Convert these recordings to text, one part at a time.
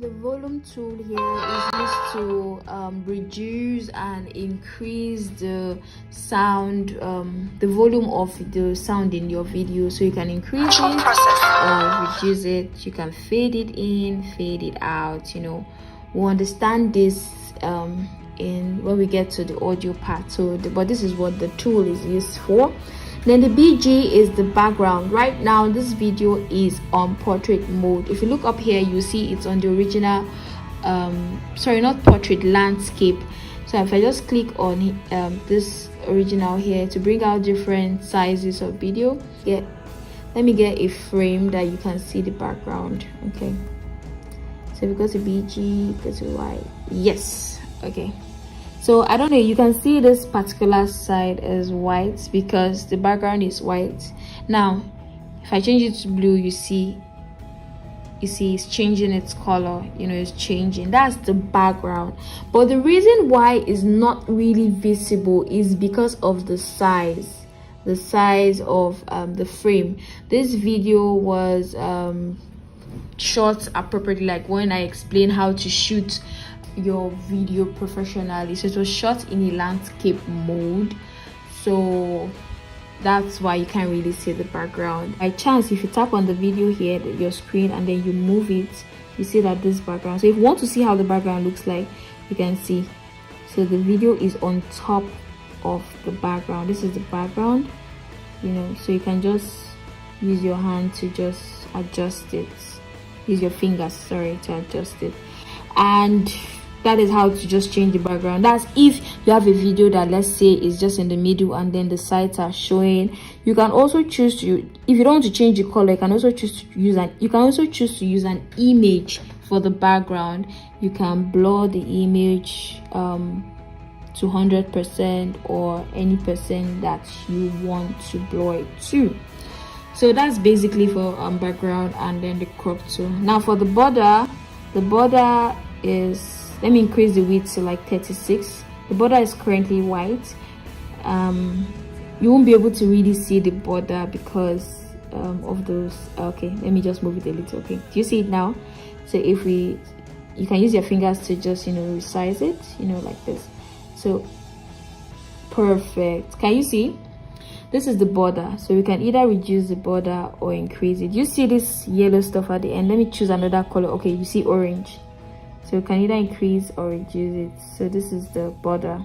The volume tool here is used to reduce and increase the sound, the volume of the sound in your video. So you can increase it or reduce it. You can fade it in, fade it out. You know, we'll understand this in when we get to the audio part. So, but this is what the tool is used for. Then the BG is the background. Right now this video is on portrait mode. If you look up here, you see it's on the original sorry, not portrait, landscape. So if I just click on this original here to bring out different sizes of video, let me get a frame that you can see the background. Okay, so because the BG goes to white, yes, okay. So I don't know, you can see this particular side is white because the background is white. Now if I change it to blue, you see it's changing its color. You know, it's changing. That's the background. But the reason why it's not really visible is because of the size of the frame. This video was shot appropriately, like when I explained how to shoot your video professionally. So it was shot in a landscape mode, so that's why you can't really see the background. By chance, if you tap on the video here, your screen, and then you move it, you see that this background. So if you want to see how the background looks like, you can see. So the video is on top of the background. This is the background, you know, so you can just use your hand to just adjust it, use your fingers, sorry, to adjust it. And that is how to just change the background. That's if you have a video that, let's say, is just in the middle and then the sides are showing. You can also choose to, if you don't want to change the color, you can also choose to use an image for the background. You can blur the image to 100% or any percent that you want to blur it to. So that's basically for background and then the crop tool. Now for the border is, let me increase the width to like 36. The border is currently white. You won't be able to really see the border because of those. Okay, let me just move it a little. Okay, do you see it now? So if you can use your fingers to just, you know, resize it, you know, like this. So perfect. Can you see? This is the border, so we can either reduce the border or increase it. You see this yellow stuff at the end? Let me choose another color. Okay, you see orange. So you can either increase or reduce it. So this is the border.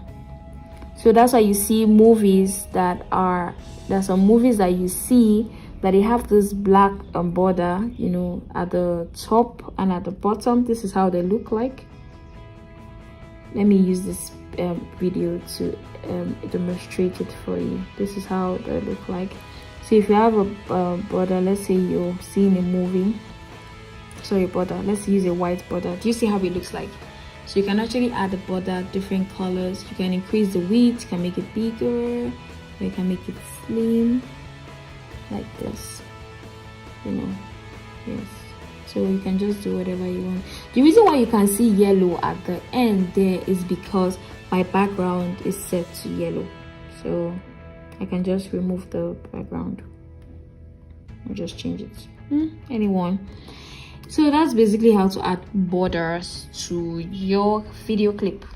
So that's why you see movies there's some movies that you see that they have this black border, you know, at the top and at the bottom. This is how they look like. Let me use this video to demonstrate it for you. This is how they look like. So if you have a border, let's say you're seeing a movie, sorry, border, let's use a white border. Do you see how it looks like? So you can actually add the border, different colors. You can increase the width, you can make it bigger, or you can make it slim like this, you know. Yes, so you can just do whatever you want. The reason why you can see yellow at the end there is because my background is set to yellow, so I can just remove the background or just change it, anyone. So that's basically how to add borders to your video clip.